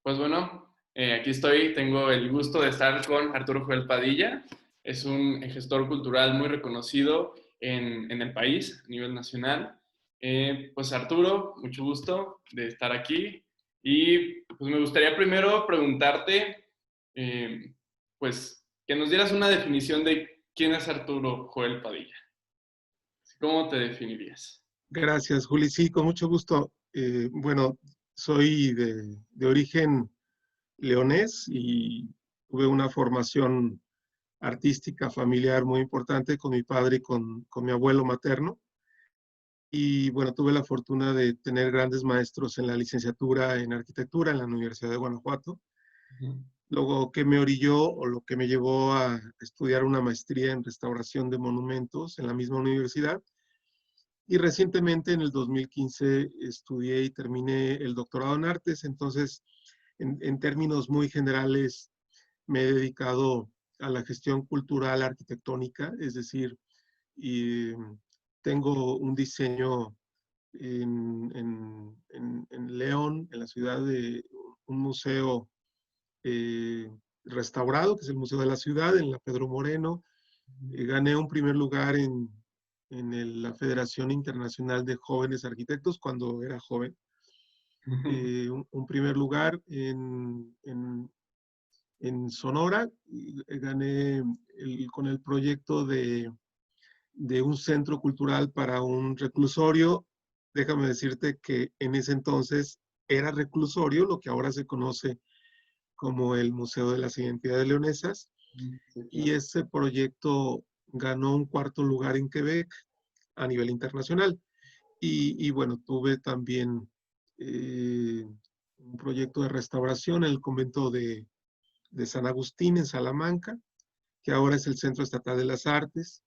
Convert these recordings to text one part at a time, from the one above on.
Pues bueno, aquí estoy. Tengo el gusto de estar con Arturo Joel Padilla. Es un gestor cultural muy reconocido en el país, a nivel nacional. Pues Arturo, mucho gusto de estar aquí. Y pues me gustaría primero preguntarte, eh, pues, que nos dieras una definición de quién es Arturo Joel Padilla. ¿Cómo te definirías? Gracias, Juli. Sí, con mucho gusto. Bueno, soy de origen leonés y tuve una formación artística familiar muy importante con mi padre y con mi abuelo materno. Y bueno, tuve la fortuna de tener grandes maestros en la licenciatura en arquitectura en la Universidad de Guanajuato. Ujú. Luego, que me orilló o lo que me llevó a estudiar una maestría en restauración de monumentos en la misma universidad. Y recientemente, en el 2015, estudié y terminé el doctorado en artes. Entonces, en términos muy generales, me he dedicado a la gestión cultural arquitectónica, es decir, y tengo un diseño en León, en la ciudad, de un museo eh, restaurado, que es el Museo de la Ciudad, en la Pedro Moreno. Gané un primer lugar en la Federación Internacional de Jóvenes Arquitectos cuando era joven. Un primer lugar en Sonora. Gané con el proyecto de un centro cultural para un reclusorio. Déjame decirte que en ese entonces era reclusorio, lo que ahora se conoce como el Museo de las Identidades Leonesas. Sí, Y claro. ese proyecto ganó un cuarto lugar en Quebec a nivel internacional. Y bueno, tuve también un proyecto de restauración en el convento de San Agustín en Salamanca, que ahora es el Centro Estatal de las Artes.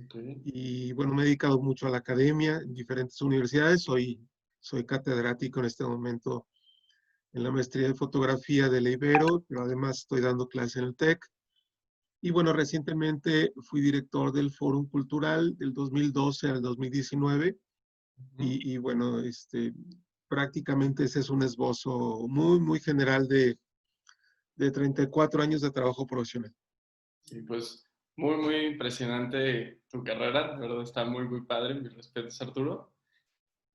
Okay. Y bueno, me he dedicado mucho a la academia en diferentes universidades. Soy catedrático en este momento en la maestría de fotografía de la Ibero, pero además estoy dando clase en el TEC. Y bueno, recientemente fui director del Fórum Cultural del 2012 al 2019. Ujú. Y bueno, prácticamente ese es un esbozo muy, muy general de 34 años de trabajo profesional. Sí, pues muy impresionante tu carrera, de verdad está muy padre, mis respetos Arturo.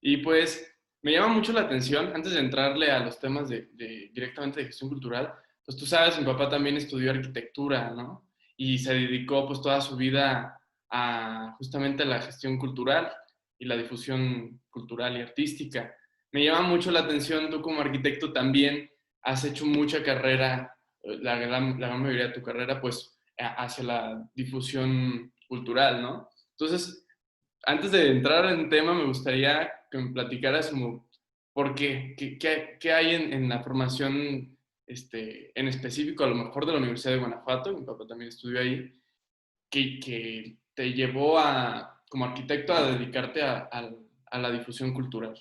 Y pues me llama mucho la atención, antes de entrarle a los temas directamente de gestión cultural, pues tú sabes, mi papá también estudió arquitectura, ¿no? Y se dedicó pues toda su vida a justamente la gestión cultural y la difusión cultural y artística. Me llama mucho la atención, tú como arquitecto también has hecho mucha carrera, la gran mayoría de tu carrera, pues hacia la difusión cultural, ¿no? Entonces, antes de entrar en tema, me gustaría que me platicaras como por qué, qué hay en la formación en específico, a lo mejor de la Universidad de Guanajuato, mi papá también estudió ahí, que te llevó a, como arquitecto a dedicarte a la difusión cultural.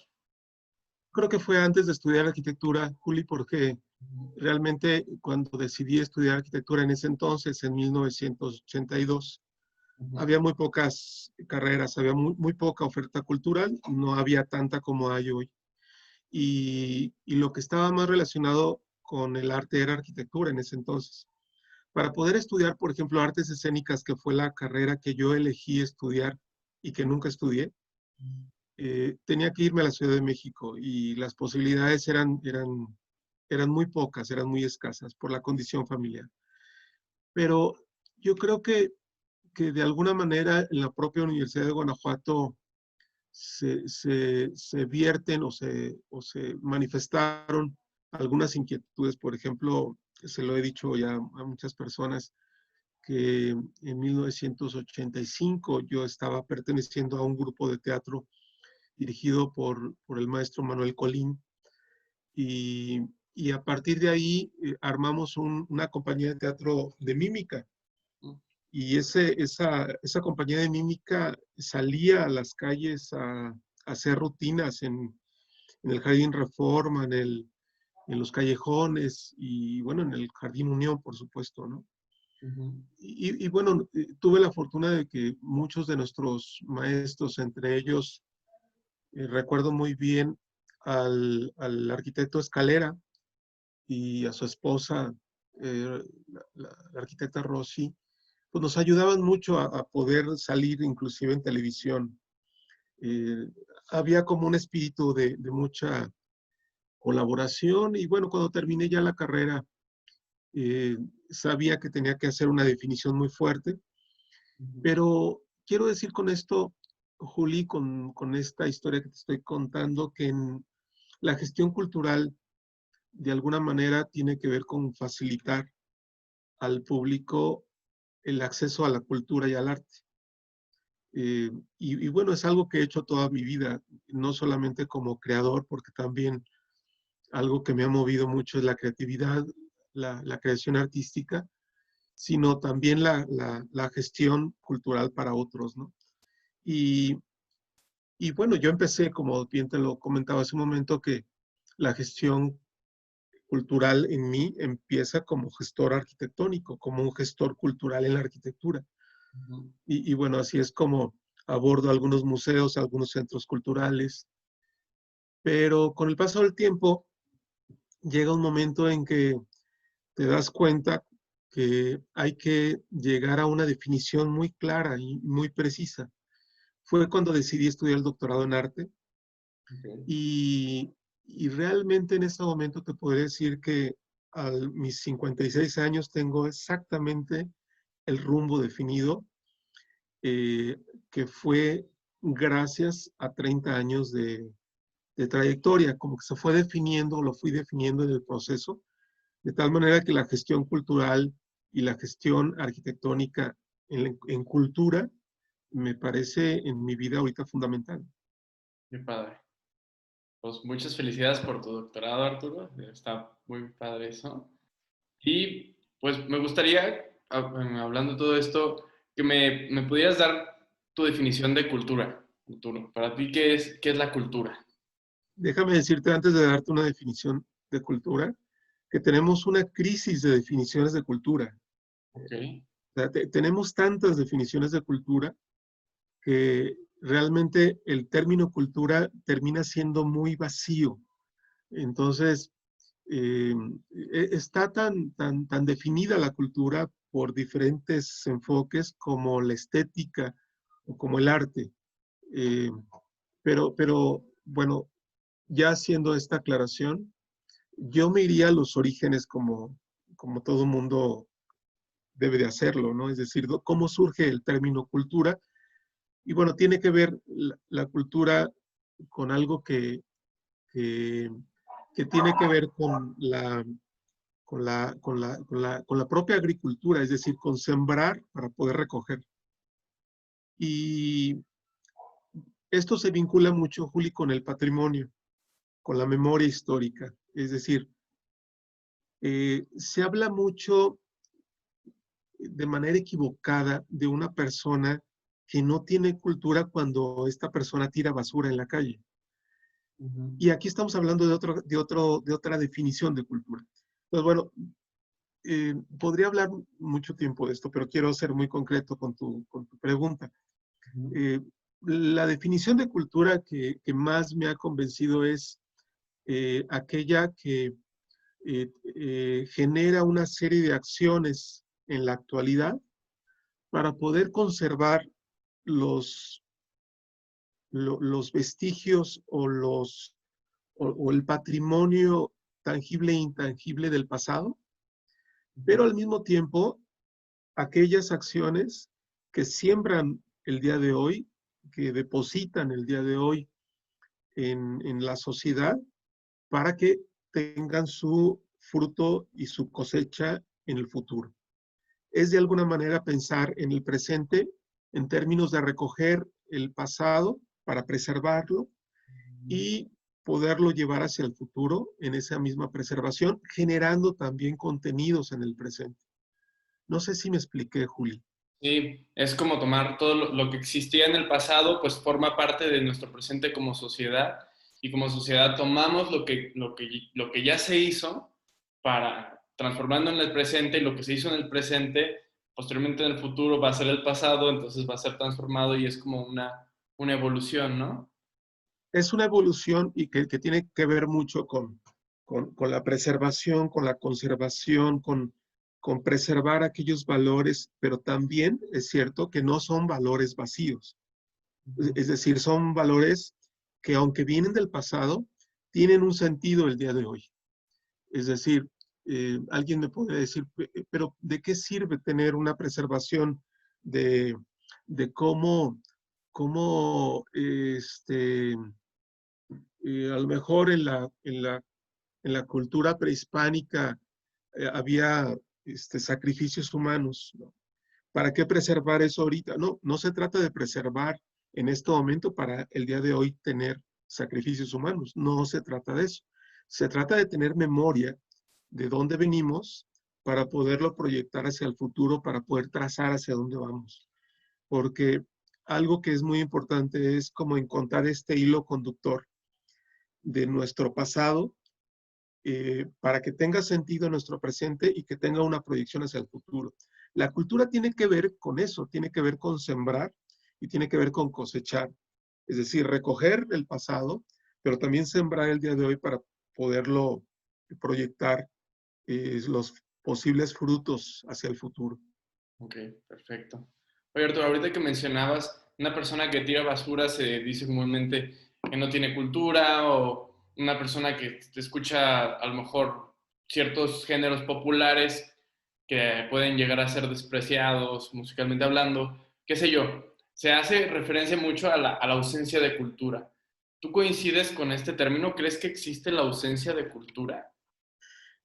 Creo que fue antes de estudiar arquitectura, Juli, porque realmente cuando decidí estudiar arquitectura en ese entonces, en 1982, Ujú. había muy pocas carreras, había muy poca oferta cultural, no había tanta como hay hoy. Y lo que estaba más relacionado con el arte era arquitectura en ese entonces. Para poder estudiar, por ejemplo, artes escénicas, que fue la carrera que yo elegí estudiar y que nunca estudié, tenía que irme a la Ciudad de México y las posibilidades eran muy pocas, eran muy escasas por la condición familiar. Pero yo creo que de alguna manera en la propia Universidad de Guanajuato se vierten o se manifestaron algunas inquietudes. Por ejemplo, se lo he dicho ya a muchas personas, que en 1985 yo estaba perteneciendo a un grupo de teatro dirigido por el maestro Manuel Colín. Y, y a partir de ahí armamos una compañía de teatro de mímica. Y esa compañía de mímica salía a las calles a hacer rutinas en el Jardín Reforma, en los callejones y bueno, en el Jardín Unión, por supuesto, ¿no? Ujú. Y bueno, tuve la fortuna de que muchos de nuestros maestros, entre ellos, recuerdo muy bien al arquitecto Escalera y a su esposa, la arquitecta Rossi, pues nos ayudaban mucho a poder salir inclusive en televisión. Eh, Había como un espíritu de mucha colaboración y bueno, cuando terminé ya la carrera, eh, sabía que tenía que hacer una definición muy fuerte, Ujú. pero quiero decir con esto, Juli, con esta historia que te estoy contando, que en la gestión cultural de alguna manera tiene que ver con facilitar al público el acceso a la cultura y al arte. Y bueno, es algo que he hecho toda mi vida, no solamente como creador, porque también algo que me ha movido mucho es la creatividad, la creación artística, sino también la gestión cultural para otros, ¿no? Y, y bueno, yo empecé, como bien te lo comentaba hace un momento, que la gestión cultural en mí empieza como gestor arquitectónico, como un gestor cultural en la arquitectura. Ujú. Y bueno, así es como abordo algunos museos, algunos centros culturales, pero con el paso del tiempo llega un momento en que te das cuenta que hay que llegar a una definición muy clara y muy precisa. Fue cuando decidí estudiar el doctorado en arte Ok. y, y realmente en ese momento te podría decir que a mis 56 años tengo exactamente el rumbo definido, eh, que fue gracias a 30 años de trayectoria, como que se fue definiendo, lo fui definiendo en el proceso, de tal manera que la gestión cultural y la gestión arquitectónica en cultura me parece en mi vida ahorita fundamental. Qué padre. Pues muchas felicidades por tu doctorado, Arturo. Está muy padre eso. Y pues me gustaría, hablando de todo esto, que me pudieras dar tu definición de cultura, Arturo. Para ti, qué es la cultura? Déjame decirte antes de darte una definición de cultura, que tenemos una crisis de definiciones de cultura. Ok. O sea, tenemos tantas definiciones de cultura que realmente el término cultura termina siendo muy vacío. Entonces, eh, está tan definida la cultura por diferentes enfoques como la estética o como el arte. Eh, pero, bueno, ya haciendo esta aclaración, yo me iría a los orígenes como todo mundo debe de hacerlo, ¿no? Es decir, cómo surge el término cultura. Y bueno, tiene que ver la cultura con algo que, que tiene que ver con la propia agricultura, es decir, con sembrar para poder recoger. Y esto se vincula mucho, Juli, con el patrimonio, con la memoria histórica. Es decir, se habla mucho de manera equivocada de una persona que no tiene cultura cuando esta persona tira basura en la calle. Ujú. Y aquí estamos hablando de otra definición de cultura. Pues bueno, podría hablar mucho tiempo de esto, pero quiero ser muy concreto con tu pregunta. Ujú. Eh, la definición de cultura que más me ha convencido es aquella que genera una serie de acciones en la actualidad para poder conservar los, los vestigios o el patrimonio tangible e intangible del pasado, pero al mismo tiempo aquellas acciones que siembran el día de hoy, que depositan el día de hoy en la sociedad para que tengan su fruto y su cosecha en el futuro. Es de alguna manera pensar en el presente en términos de recoger el pasado para preservarlo y poderlo llevar hacia el futuro en esa misma preservación, generando también contenidos en el presente. No sé si me expliqué, Juli. Sí, es como tomar todo lo que existía en el pasado, pues forma parte de nuestro presente como sociedad y como sociedad tomamos lo que ya se hizo para transformando en el presente y lo que se hizo en el presente, posteriormente en el futuro va a ser el pasado, entonces va a ser transformado y es como una evolución, ¿no? Es una evolución y que tiene que ver mucho con la preservación, con la conservación, con preservar aquellos valores, pero también es cierto que no son valores vacíos. Es decir, son valores que aunque vienen del pasado, tienen un sentido el día de hoy. Es decir, alguien me puede decir, pero ¿de qué sirve tener una preservación de, de cómo a lo mejor en la cultura prehispánica había sacrificios humanos, ¿no? ¿Para qué preservar eso ahorita? No, no se trata de preservar en este momento para el día de hoy tener sacrificios humanos. No se trata de eso. Se trata de tener memoria de dónde venimos para poderlo proyectar hacia el futuro, para poder trazar hacia dónde vamos. Porque algo que es muy importante es como encontrar este hilo conductor de nuestro pasado para que tenga sentido en nuestro presente y que tenga una proyección hacia el futuro. La cultura tiene que ver con eso, tiene que ver con sembrar y tiene que ver con cosechar. Es decir, recoger el pasado, pero también sembrar el día de hoy para poderlo proyectar los posibles frutos hacia el futuro. Ok, perfecto. Oye, Arturo, ahorita que mencionabas, una persona que tira basura se dice comúnmente que no tiene cultura, o una persona que te escucha a lo mejor ciertos géneros populares que pueden llegar a ser despreciados musicalmente hablando, qué sé yo. Se hace referencia mucho a la ausencia de cultura. ¿Tú coincides con este término? ¿Crees que existe la ausencia de cultura?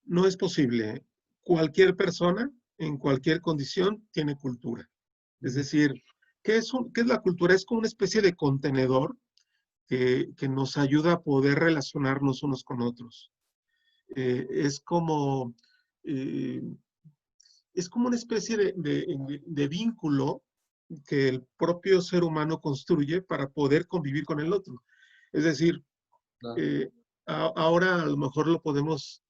No es posible. Cualquier persona, en cualquier condición, tiene cultura. Es Ujú. decir, ¿qué es la cultura? Es como una especie de contenedor que nos ayuda a poder relacionarnos unos con otros. Es como, eh, es como una especie de vínculo que el propio ser humano construye para poder convivir con el otro. Es decir, Claro. eh, ahora a lo mejor lo podemos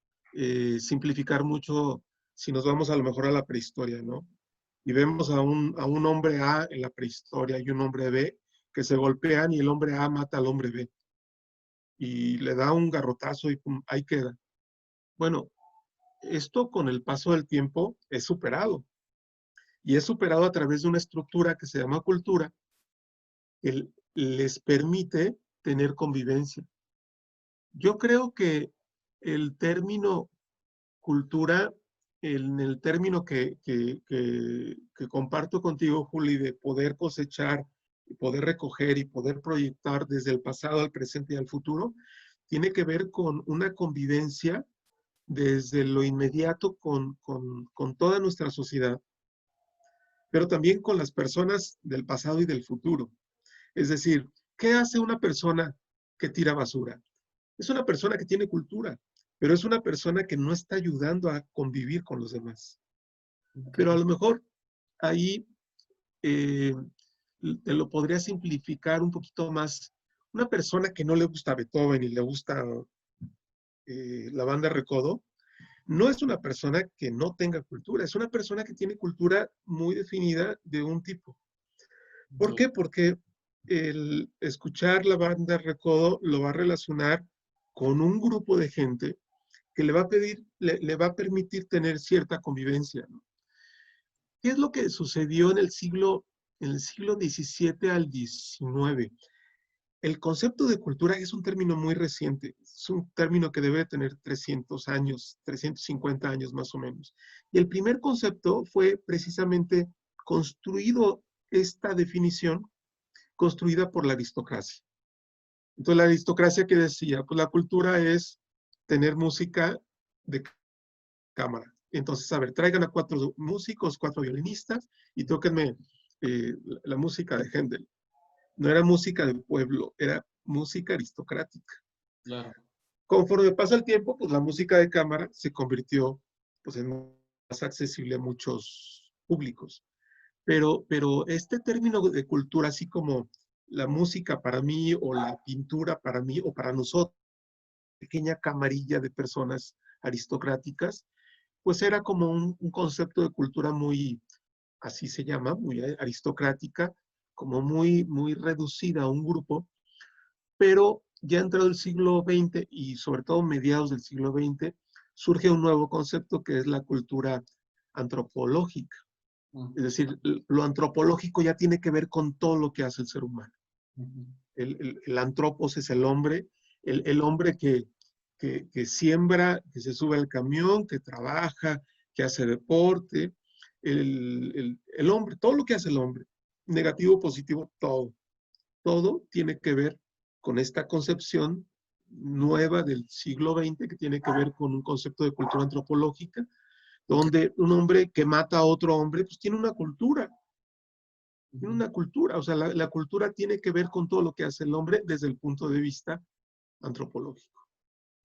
simplificar mucho si nos vamos a lo mejor a la prehistoria, ¿no? Y vemos a un hombre A en la prehistoria y un hombre B que se golpean y el hombre A mata al hombre B y le da un garrotazo y pum, ahí queda. Bueno, esto con el paso del tiempo es superado y es superado a través de una estructura que se llama cultura que les permite tener convivencia. Yo creo que el término cultura, en el término que comparto contigo, Juli, de poder cosechar, poder recoger y poder proyectar desde el pasado al presente y al futuro, tiene que ver con una convivencia desde lo inmediato con toda nuestra sociedad, pero también con las personas del pasado y del futuro. Es decir, ¿qué hace una persona que tira basura? Es una persona que tiene cultura, pero es una persona que no está ayudando a convivir con los demás. Ok. Pero a lo mejor ahí eh, te lo podría simplificar un poquito más. Una persona que no le gusta Beethoven y le gusta la banda Recodo, no es una persona que no tenga cultura, es una persona que tiene cultura muy definida de un tipo. ¿Por qué? Porque el escuchar la banda Recodo lo va a relacionar con un grupo de gente que le va a le va a permitir tener cierta convivencia, ¿no? ¿Qué es lo que sucedió en el siglo XVII al XIX? El concepto de cultura es un término muy reciente, es un término que debe tener 300 años, 350 años más o menos. Y el primer concepto fue precisamente construido, esta definición, construida por la aristocracia. Entonces, la aristocracia que decía, pues la cultura es tener música de cámara. Entonces, a ver, traigan a 4 músicos, 4 violinistas y tóquenme la música de Händel. No era música del pueblo, era música aristocrática. Claro. Conforme pasa el tiempo, pues la música de cámara se convirtió pues, en más accesible a muchos públicos. Pero este término de cultura, así como la música para mí o la pintura para mí o para nosotros, pequeña camarilla de personas aristocráticas, pues era como un concepto de cultura muy, así se llama, muy aristocrática, como muy reducida a un grupo, pero ya entrado el siglo XX y sobre todo mediados del siglo XX, surge un nuevo concepto que es la cultura antropológica. Mm, Es decir, lo antropológico ya tiene que ver con todo lo que hace el ser humano. ujú. El antropos es el hombre, el hombre que siembra, que se sube al camión, que trabaja, que hace deporte, el hombre, todo lo que hace el hombre, negativo, positivo, todo. Todo tiene que ver con esta concepción nueva del siglo XX que tiene que ver con un concepto de cultura antropológica, Ok. donde un hombre que mata a otro hombre, pues tiene Ujú. una cultura, o sea, la cultura tiene que ver con todo lo que hace el hombre desde el punto de vista antropológico.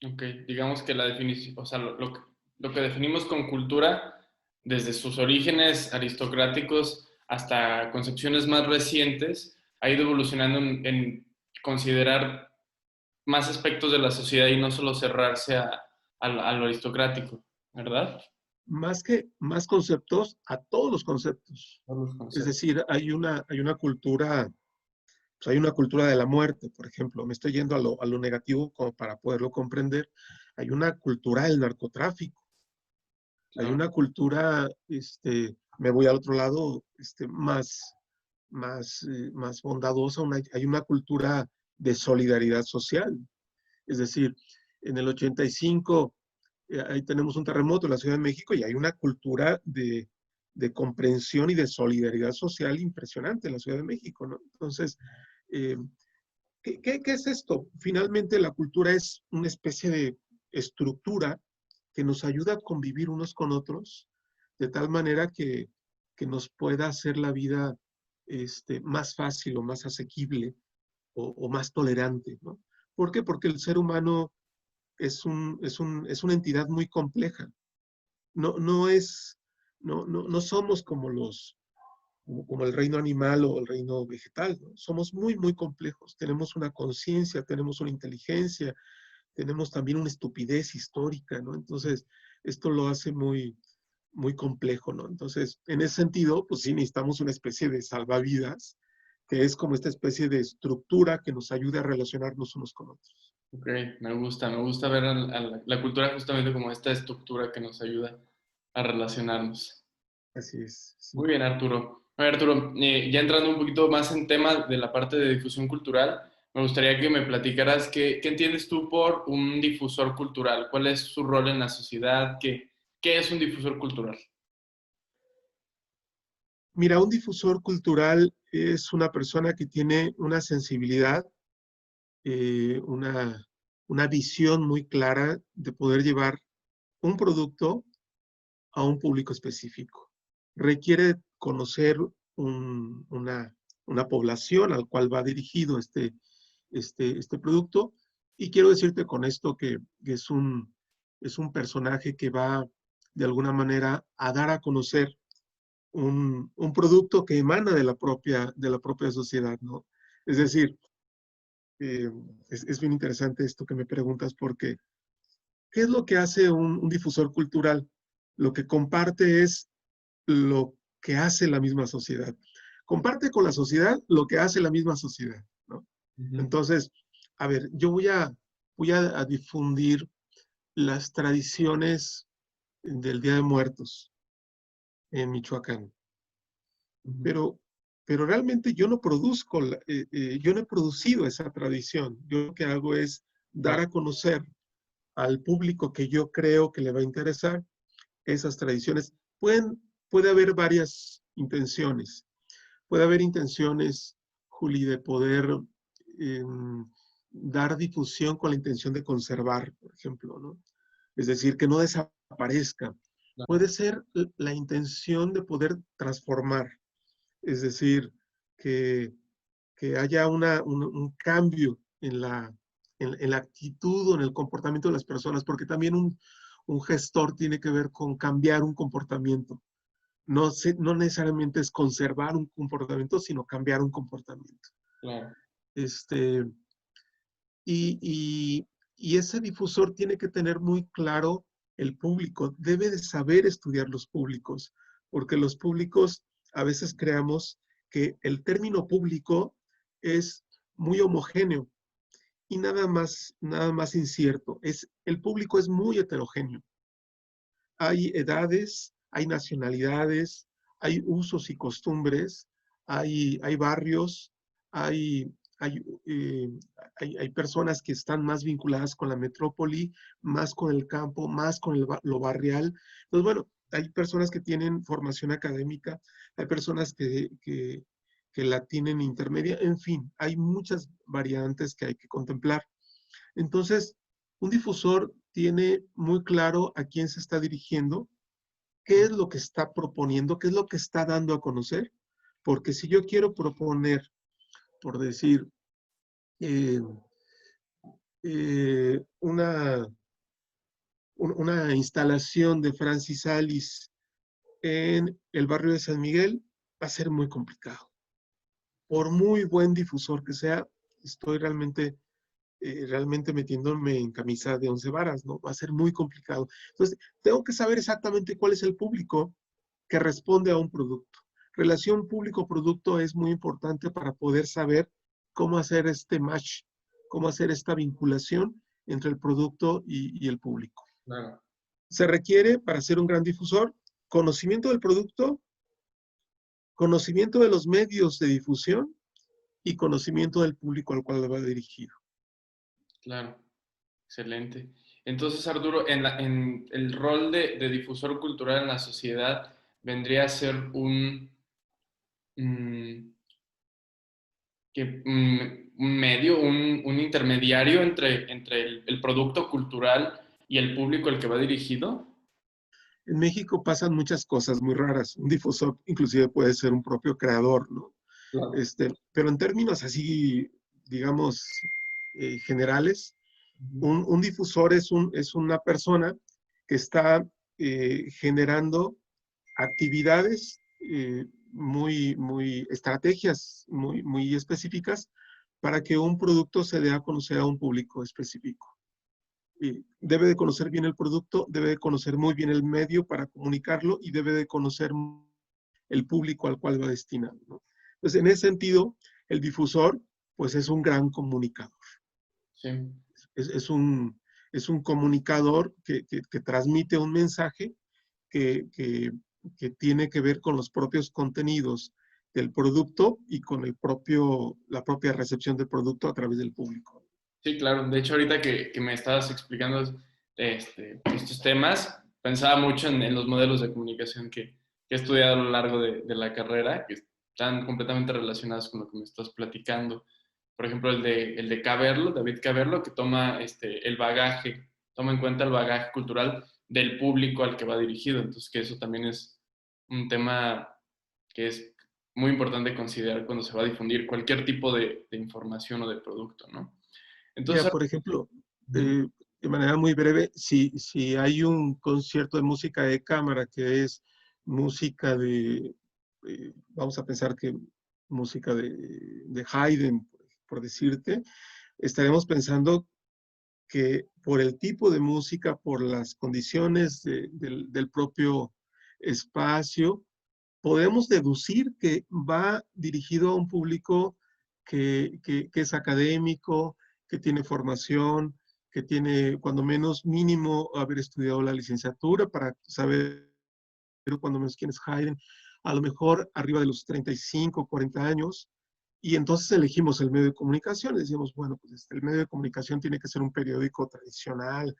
Ok, digamos que la definición, o sea, lo que definimos con cultura, desde sus orígenes aristocráticos hasta concepciones más recientes, ha ido evolucionando en considerar más aspectos de la sociedad y no solo cerrarse a lo aristocrático, ¿verdad? Más conceptos a todos los conceptos. Todos los Es conceptos. decir, hay una cultura, pues hay una cultura de la muerte, por ejemplo. Me estoy yendo a lo negativo como para poderlo comprender. Hay una cultura del narcotráfico. Hay Claro. una cultura, me voy al otro lado, más bondadosa. Hay una cultura de solidaridad social. Es decir, en el 85 ahí tenemos un terremoto en la Ciudad de México y hay una cultura de comprensión y de solidaridad social impresionante en la Ciudad de México, ¿no? Entonces, eh, ¿qué es esto? Finalmente la cultura es una especie de estructura que nos ayuda a convivir unos con otros de tal manera que nos pueda hacer la vida más fácil o más asequible o más tolerante, ¿no? ¿Por qué? Porque el ser humano es una entidad muy compleja. No, no somos como el reino animal o el reino vegetal, ¿no? Somos muy, muy complejos. Tenemos una conciencia, tenemos una inteligencia, tenemos también una estupidez histórica, ¿no? Entonces, esto lo hace muy, muy complejo, ¿no? Entonces, en ese sentido, pues sí necesitamos una especie de salvavidas, que es como esta especie de estructura que nos ayude a relacionarnos unos con otros. Ok, me gusta ver la cultura justamente como esta estructura que nos ayuda a relacionarnos. Así es, sí. Muy bien, Arturo. A ver, Arturo, ya entrando un poquito más en tema de la parte de difusión cultural, me gustaría que me platicaras qué entiendes tú por un difusor cultural, cuál es su rol en la sociedad, qué es un difusor cultural. Mira, un difusor cultural es una persona que tiene una sensibilidad, eh, una, una visión muy clara de poder llevar un producto a un público específico. Requiere conocer una población al cual va dirigido este producto. Y quiero decirte con esto que es un personaje que va de alguna manera a dar a conocer un producto que emana de la propia sociedad, ¿no? Es decir, eh, es bien interesante esto que me preguntas porque ¿qué es lo que hace un difusor cultural? Lo que comparte es lo que hace la misma sociedad. Comparte con la sociedad lo que hace la misma sociedad, ¿no? Ujú. Entonces, a ver, yo voy a difundir las tradiciones del Día de Muertos en Michoacán, Ujú. pero, pero realmente yo no produzco, yo no he producido esa tradición. Yo lo que hago es dar Claro, a conocer al público que yo creo que le va a interesar esas tradiciones. Puede haber varias intenciones. Puede haber intenciones, Juli, de poder eh, dar difusión con la intención de conservar, por ejemplo, ¿no? Es decir, que no desaparezca. claro, Puede ser la intención de poder transformar, es decir, que, que haya un cambio en la actitud o en el comportamiento de las personas, porque también un gestor tiene que ver con cambiar un comportamiento. No necesariamente es conservar un comportamiento, sino cambiar un comportamiento. claro. Este, y ese difusor tiene que tener muy claro el público, debe de saber estudiar los públicos, porque los públicos a veces creamos que el término público es muy homogéneo y nada más incierto. El público es muy heterogéneo. Hay edades, hay nacionalidades, hay usos y costumbres, hay barrios, hay, hay, eh, hay personas que están más vinculadas con la metrópoli, más con el campo, más con lo barrial. Entonces, bueno, hay personas que tienen formación académica, hay personas que la tienen intermedia, en fin, hay muchas variantes que hay que contemplar. Entonces, un difusor tiene muy claro a quién se está dirigiendo, qué es lo que está proponiendo, qué es lo que está dando a conocer, porque si yo quiero proponer, por decir, eh, eh, una instalación de Francis Alice en el barrio de San Miguel, va a ser muy complicado. Por muy buen difusor que sea, estoy realmente metiéndome en camisa de 11 varas, ¿no? Va a ser muy complicado. Entonces, tengo que saber exactamente cuál es el público que responde a un producto. Relación público-producto es muy importante para poder saber cómo hacer este match, cómo hacer esta vinculación entre el producto y el público. Claro. Se requiere, para ser un gran difusor, conocimiento del producto, conocimiento de los medios de difusión y conocimiento del público al cual va dirigido. Claro, excelente. Entonces, Arturo, en el rol de difusor cultural en la sociedad vendría a ser mm, un medio, un intermediario entre el producto cultural y el público al que va dirigido. En México pasan muchas cosas muy raras. Un difusor inclusive puede ser un propio creador, ¿no? Claro. Pero en términos así, digamos, generales, un difusor es una persona que está generando actividades estrategias muy específicas para que un producto se dé a conocer a un público específico. Debe de conocer bien el producto, debe de conocer muy bien el medio para comunicarlo y debe de conocer el público al cual va destinado, ¿no? Entonces, en ese sentido, el difusor, pues es un gran comunicador. Sí, Es, es un, es un comunicador que transmite un mensaje que, que, que tiene que ver con los propios contenidos del producto y con la propia recepción del producto a través del público. sí, claro. De hecho, ahorita que me estabas explicando estos temas, pensaba mucho en los modelos de comunicación que he estudiado a lo largo de la carrera, que están completamente relacionados con lo que me estás platicando. Por ejemplo, el de Caverlo, David Caverlo, que toma el bagaje, toma en cuenta el bagaje cultural del público al que va dirigido. Entonces, que eso también es un tema que es muy importante considerar cuando se va a difundir cualquier tipo de información o de producto, ¿no? Mira, Entonces, por ejemplo, ujú, de manera muy breve, si hay un concierto de música de cámara que es música vamos a pensar que música de Haydn, por decirte, estaremos pensando que por el tipo de música, por las condiciones del propio espacio, podemos deducir que va dirigido a un público que es académico, que tiene formación, que tiene cuando menos mínimo haber estudiado la licenciatura para saber cuando menos quién es Haydn, a lo mejor arriba de los 35, 40 años, y entonces elegimos el medio de comunicación. Decíamos, bueno, pues el medio de comunicación tiene que ser un periódico tradicional,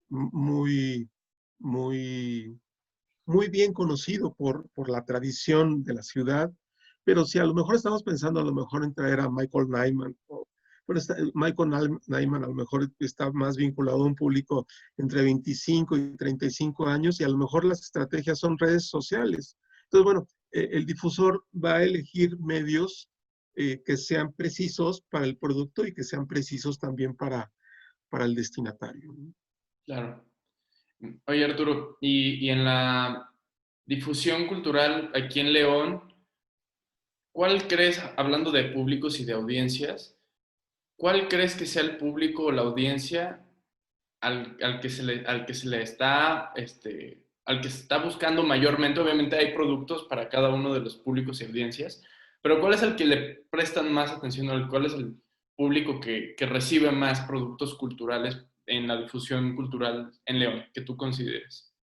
muy, muy, muy bien conocido por la tradición de la ciudad, pero si a lo mejor estamos pensando a lo mejor en traer a Michael Nyman, bueno, Michael Nyman a lo mejor está más vinculado a un público entre 25 y 35 años y a lo mejor las estrategias son redes sociales. Entonces, bueno, el difusor va a elegir medios que sean precisos para el producto y que sean precisos también para el destinatario, ¿no? claro. Oye, Arturo, y en la difusión cultural aquí en León, ¿cuál crees, hablando de públicos y de audiencias, cuál crees que sea el público o la audiencia al que se le está, al que se está buscando mayormente? Obviamente hay productos para cada uno de los públicos y audiencias, pero ¿cuál es el que le prestan más atención? ¿Cuál es público que recibe más productos culturales en la difusión cultural en León, que tú consideres?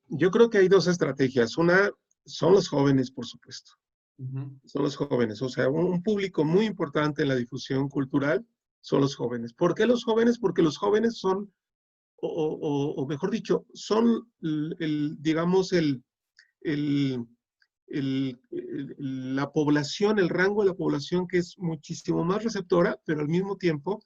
Yo creo que hay dos estrategias. Una son los jóvenes, por supuesto. Ujú. Son los jóvenes. O sea, un público muy importante en la difusión cultural son los jóvenes. ¿Por qué los jóvenes? Porque los jóvenes son, o mejor dicho, son, digamos, el, la población, el rango de la población que es muchísimo más receptora, pero al mismo tiempo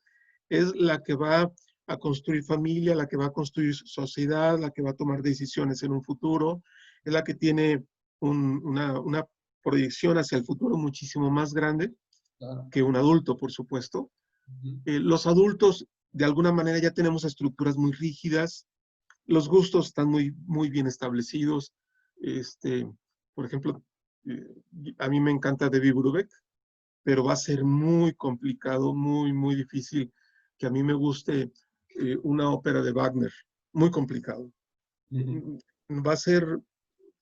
es la que va a construir familia, la que va a construir sociedad, la que va a tomar decisiones en un futuro, es la que tiene una proyección hacia el futuro muchísimo más grande Claro. que un adulto, por supuesto. Ujú. Los adultos, de alguna manera, ya tenemos estructuras muy rígidas, los gustos están muy bien establecidos. Este, por ejemplo, eh, a mí me encanta David Brubeck, pero va a ser muy complicado, muy difícil que a mí me guste una ópera de Wagner. Muy complicado. Ujú. Va a ser,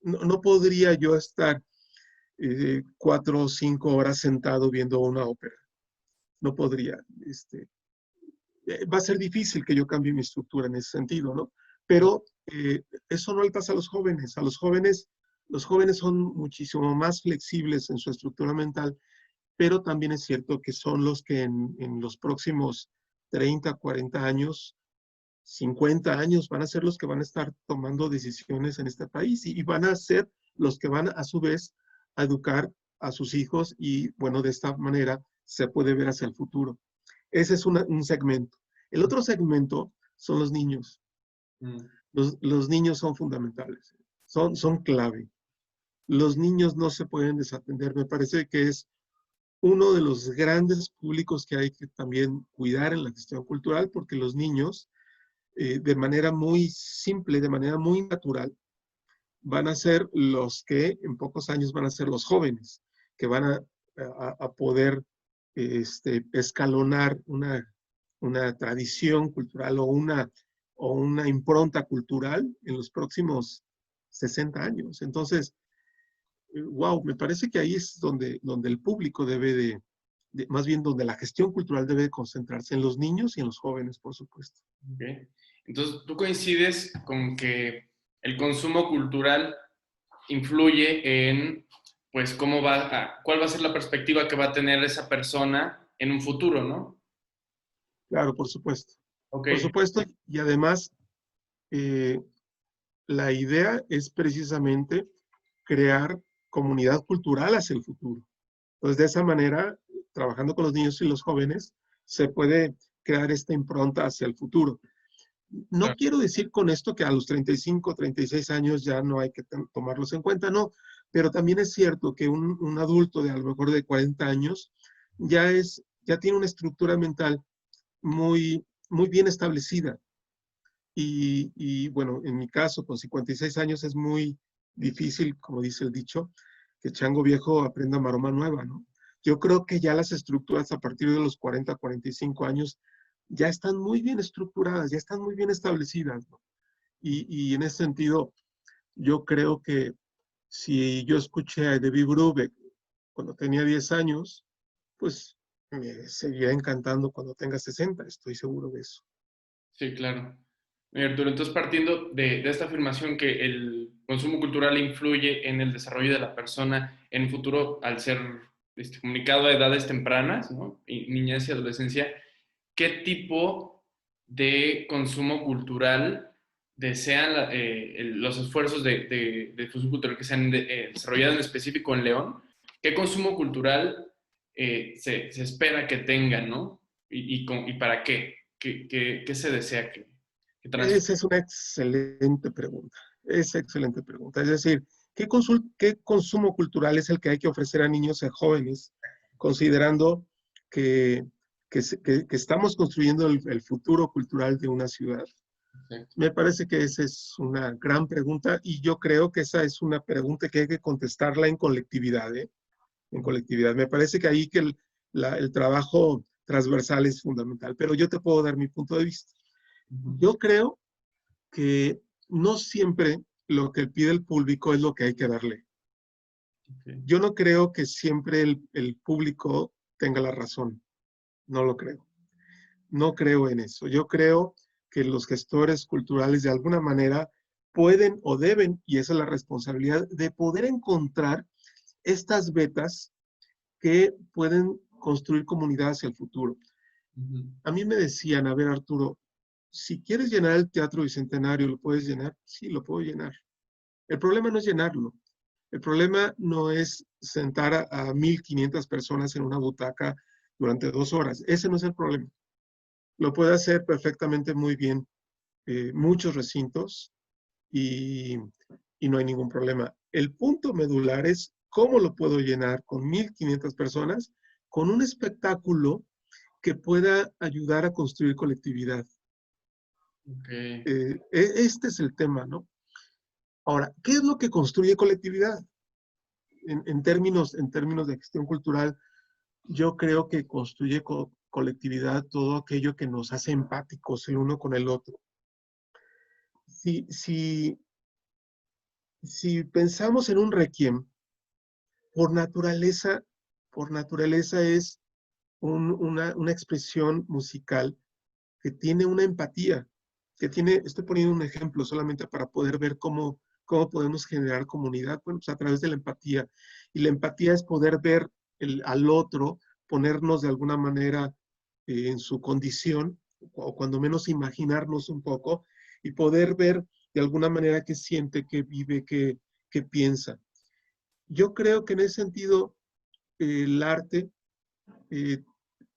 no podría yo estar 4 o 5 horas sentado viendo una ópera. No podría. Va a ser difícil que yo cambie mi estructura en ese sentido, ¿no? Pero eso no le pasa a los jóvenes. A los jóvenes son muchísimo más flexibles en su estructura mental, pero también es cierto que son los que en los próximos 30, 40 años, 50 años van a ser los que van a estar tomando decisiones en este país y van a ser los que van a su vez a educar a sus hijos y bueno, de esta manera se puede ver hacia el futuro. Ese es un segmento. El otro segmento son los niños. Mm. Los niños son fundamentales, son clave. Los niños no se pueden desatender. Me parece que es uno de los grandes públicos que hay que también cuidar en la gestión cultural, porque los niños, de manera muy simple, de manera muy natural, van a ser los que en pocos años van a ser los jóvenes, que van a poder escalonar una tradición cultural o una impronta cultural en los próximos 60 años. Entonces, wow, me parece que ahí es donde el público debe más bien donde la gestión cultural debe concentrarse en los niños y en los jóvenes, por supuesto. Ok. Entonces, ¿tú coincides con que el consumo cultural influye en, pues, cuál va a ser la perspectiva que va a tener esa persona en un futuro, ¿no? Claro, por supuesto. Ok. Por supuesto, y además, eh, la idea es precisamente crear comunidad cultural hacia el futuro. Entonces, de esa manera, trabajando con los niños y los jóvenes, se puede crear esta impronta hacia el futuro. No Claro. quiero decir con esto que a los 35, 36 años ya no hay que tomarlos en cuenta, no, pero también es cierto que un adulto de a lo mejor de 40 años ya tiene una estructura mental muy bien establecida. Y bueno, en mi caso, con 56 años es muy difícil, como dice el dicho, que chango viejo aprenda maroma nueva, ¿no? Yo creo que ya las estructuras a partir de los 40, 45 años ya están muy bien estructuradas, ya están muy bien establecidas, ¿no? Y en ese sentido, yo creo que si yo escuché a David Brubeck cuando tenía 10 años, pues me seguirá encantando cuando tenga 60, estoy seguro de eso. Sí, claro. Arturo, entonces partiendo de esta afirmación que el consumo cultural influye en el desarrollo de la persona en un futuro al ser comunicado a edades tempranas, ¿no? Niñez y adolescencia, ¿qué tipo de consumo cultural desean los esfuerzos de difusión cultural que se han desarrollado en específico en León? ¿Qué consumo cultural se espera que tengan, ¿no? Y para qué? ¿Qué se desea que transforme? Esa es una excelente pregunta. Esa excelente pregunta. Es decir, ¿qué consumo cultural es el que hay que ofrecer a niños y a jóvenes, considerando que, que estamos construyendo el futuro cultural de una ciudad? Me parece que esa es una gran pregunta y yo creo que esa es una pregunta que hay que contestarla en colectividad, ¿eh? En colectividad. Me parece que ahí que el trabajo transversal es fundamental, pero yo te puedo dar mi punto de vista. Ujú. Yo creo que no siempre lo que pide el público es lo que hay que darle. Ok. Yo no creo que siempre el público tenga la razón. No lo creo. No creo en eso. Yo creo que los gestores culturales de alguna manera pueden o deben, y esa es la responsabilidad, de poder encontrar estas vetas que pueden construir comunidad hacia el futuro. Ujú. A mí me decían, a ver, Arturo, si quieres llenar el Teatro Bicentenario, ¿lo puedes llenar? Sí, lo puedo llenar. El problema no es llenarlo. El problema no es sentar a 1,500 personas en una butaca durante 2 horas. Ese no es el problema. Lo puede hacer perfectamente muy bien muchos recintos y, y no hay ningún problema. El punto medular es cómo lo puedo llenar con 1,500 personas con un espectáculo que pueda ayudar a construir colectividad. Ok. Este es el tema, ¿no? Ahora, ¿qué es lo que construye colectividad? En términos de gestión cultural, yo creo que construye colectividad todo aquello que nos hace empáticos el uno con el otro. Si, si, si pensamos en un requiem, por naturaleza, por naturaleza es una expresión musical que tiene una empatía, que tiene, estoy poniendo un ejemplo solamente para poder ver cómo podemos generar comunidad, bueno, pues a través de la empatía. Y la empatía es poder ver al otro, ponernos de alguna manera en su condición, o cuando menos imaginarnos un poco, y poder ver de alguna manera qué siente, qué vive, qué piensa. Yo creo que en ese sentido el arte eh,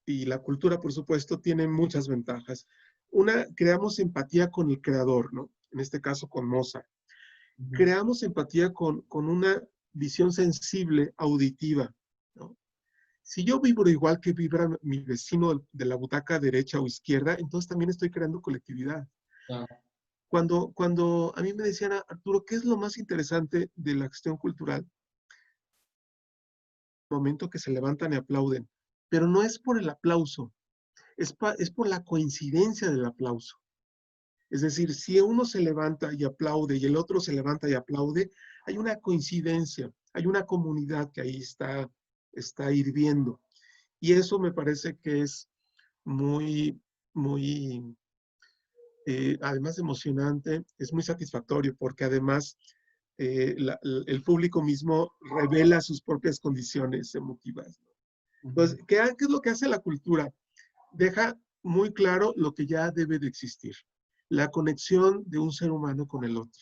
y la cultura, por supuesto, tienen muchas ventajas. Una, creamos empatía con el creador, ¿no? En este caso con Mozart. Ujú. Creamos empatía con una visión sensible, auditiva, ¿no? Si yo vibro igual que vibra mi vecino de la butaca derecha o izquierda, entonces también estoy creando colectividad. Claro. Cuando a mí me decían, Arturo, ¿qué es lo más interesante de la gestión cultural? El momento que se levantan y aplauden, pero no es por el aplauso, es por la coincidencia del aplauso. Es decir, si uno se levanta y aplaude y el otro se levanta y aplaude, hay una coincidencia, hay una comunidad que ahí está hirviendo. Y eso me parece que es muy, muy, además de emocionante, es muy satisfactorio porque además el público mismo revela sus propias condiciones emotivas. Ujú. Entonces, ¿qué es lo que hace la cultura? Deja muy claro lo que ya debe de existir, la conexión de un ser humano con el otro.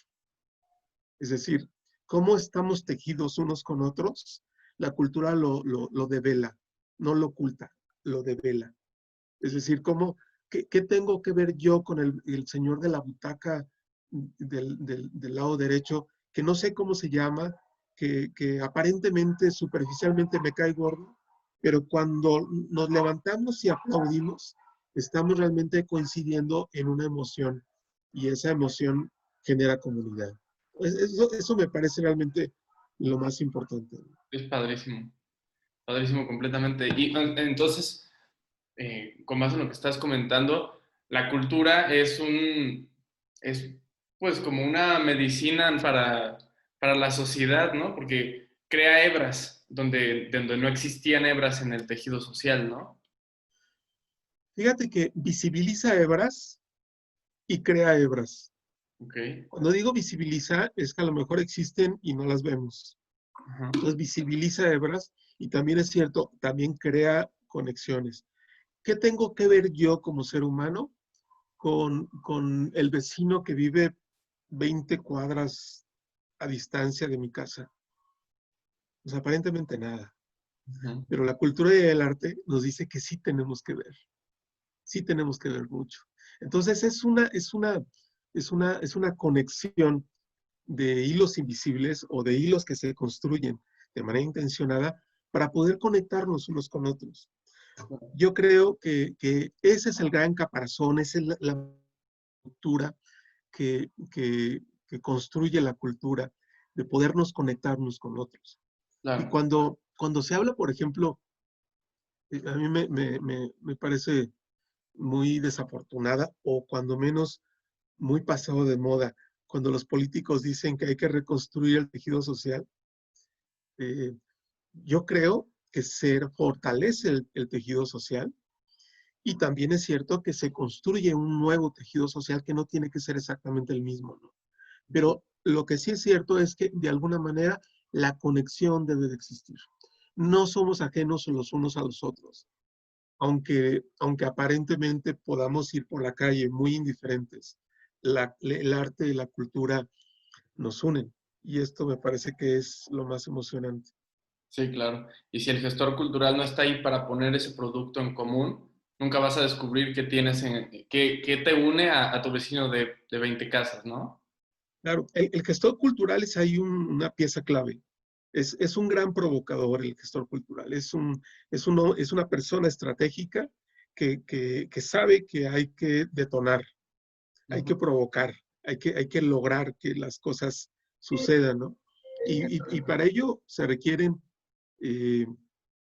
Es decir, cómo estamos tejidos unos con otros, la cultura lo devela, no lo oculta, lo devela. Es decir, qué tengo que ver yo con el señor de la butaca del lado derecho, que no sé cómo se llama, que aparentemente, superficialmente me cae gordo, pero cuando nos levantamos y aplaudimos, estamos realmente coincidiendo en una emoción y esa emoción genera comunidad. Eso me parece realmente lo más importante. Es padrísimo completamente. Y entonces, con base en lo que estás comentando, la cultura es pues como una medicina para la sociedad, ¿no? Porque crea hebras donde no existían hebras en el tejido social, ¿no? Fíjate que visibiliza hebras y crea hebras. Ok. Cuando digo visibiliza, es que a lo mejor existen y no las vemos. Ajá. Entonces visibiliza hebras y también es cierto, también crea conexiones. ¿Qué tengo que ver yo como ser humano con el vecino que vive 20 cuadras a distancia de mi casa? Pues aparentemente nada. Ujú. Pero la cultura y el arte nos dice que sí tenemos que ver mucho. Entonces es una conexión de hilos invisibles o de hilos que se construyen de manera intencionada para poder conectarnos unos con otros. Yo creo que ese es el gran caparazón, esa es la cultura que construye la cultura, de podernos conectarnos con otros. Y Claro. cuando se habla, por ejemplo, a mí me parece muy desafortunada o cuando menos muy pasado de moda, cuando los políticos dicen que hay que reconstruir el tejido social. eh, yo creo que se fortalece el tejido social Y también es cierto que se construye un nuevo tejido social que no tiene que ser exactamente el mismo, ¿no? Pero lo que sí es cierto es que de alguna manera la conexión debe de existir. No somos ajenos los unos a los otros. Aunque aparentemente podamos ir por la calle muy indiferentes, el arte y la cultura nos unen. Y esto me parece que es lo más emocionante. Sí, claro. Y si el gestor cultural no está ahí para poner ese producto en común, nunca vas a descubrir qué tienes qué te une a tu vecino de 20 casas, ¿no? Claro, el gestor cultural es ahí una pieza clave. Es un gran provocador el gestor cultural. Es una persona estratégica que sabe que hay que detonar, hay que Ujú. provocar, hay que lograr que las cosas sucedan, ¿no? Y para ello se requieren eh,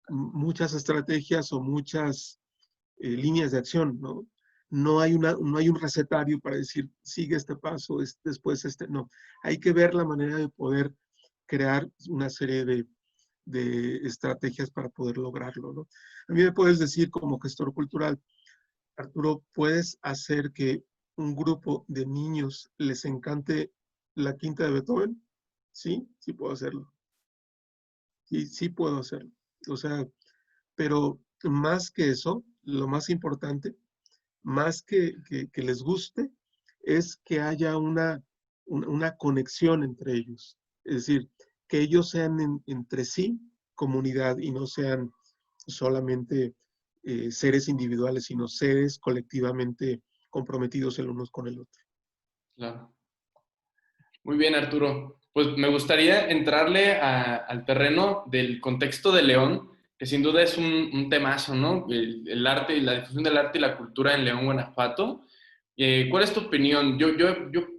muchas estrategias o muchas líneas de acción, ¿no? No hay un recetario para decir, sigue este paso, después este, no. Hay que ver la manera de poder crear una serie de estrategias para poder lograrlo, ¿no? A mí me puedes decir como gestor cultural, Arturo, ¿puedes hacer que un grupo de niños les encante la quinta de Beethoven? Sí, sí puedo hacerlo. Sí, sí puedo hacerlo. O sea, pero más que eso, lo más importante, más que les guste, es que haya una conexión entre ellos. Es decir, que ellos sean entre sí comunidad y no sean solamente seres individuales, sino seres colectivamente comprometidos el unos con el otro. Claro. Muy bien, Arturo. Pues me gustaría entrarle al terreno del contexto de León, que sin duda es un temazo, ¿no? El arte y la difusión del arte y la cultura en León, Guanajuato. ¿Cuál es tu opinión? Yo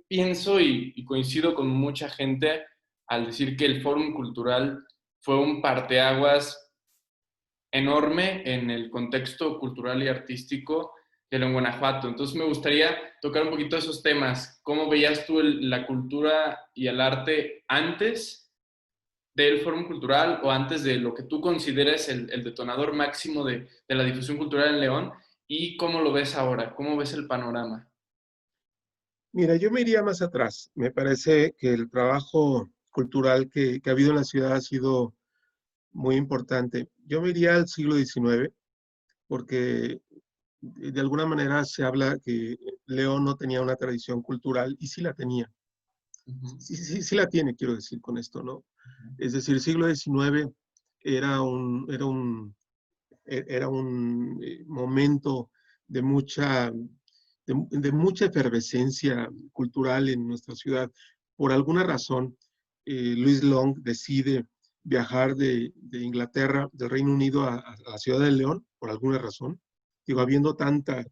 pienso y coincido con mucha gente al decir que el Fórum Cultural fue un parteaguas enorme en el contexto cultural y artístico de en Guanajuato. Entonces me gustaría tocar un poquito esos temas. ¿Cómo veías tú la cultura y el arte antes del Fórum Cultural o antes de lo que tú consideres el detonador máximo de la difusión cultural en León? ¿Y cómo lo ves ahora? ¿Cómo ves el panorama? Mira, yo me iría más atrás. Me parece que el trabajo cultural que ha habido en la ciudad ha sido muy importante. Yo me iría al siglo XIX, porque de alguna manera se habla que León no tenía una tradición cultural y sí la tenía. Ujú, Sí la tiene, quiero decir con esto, ¿no? Es decir, el siglo XIX era era un momento de de mucha efervescencia cultural en nuestra ciudad. Por alguna razón, Luis Long decide viajar de Inglaterra, del Reino Unido, a la ciudad de León, por alguna razón. Digo, habiendo tantas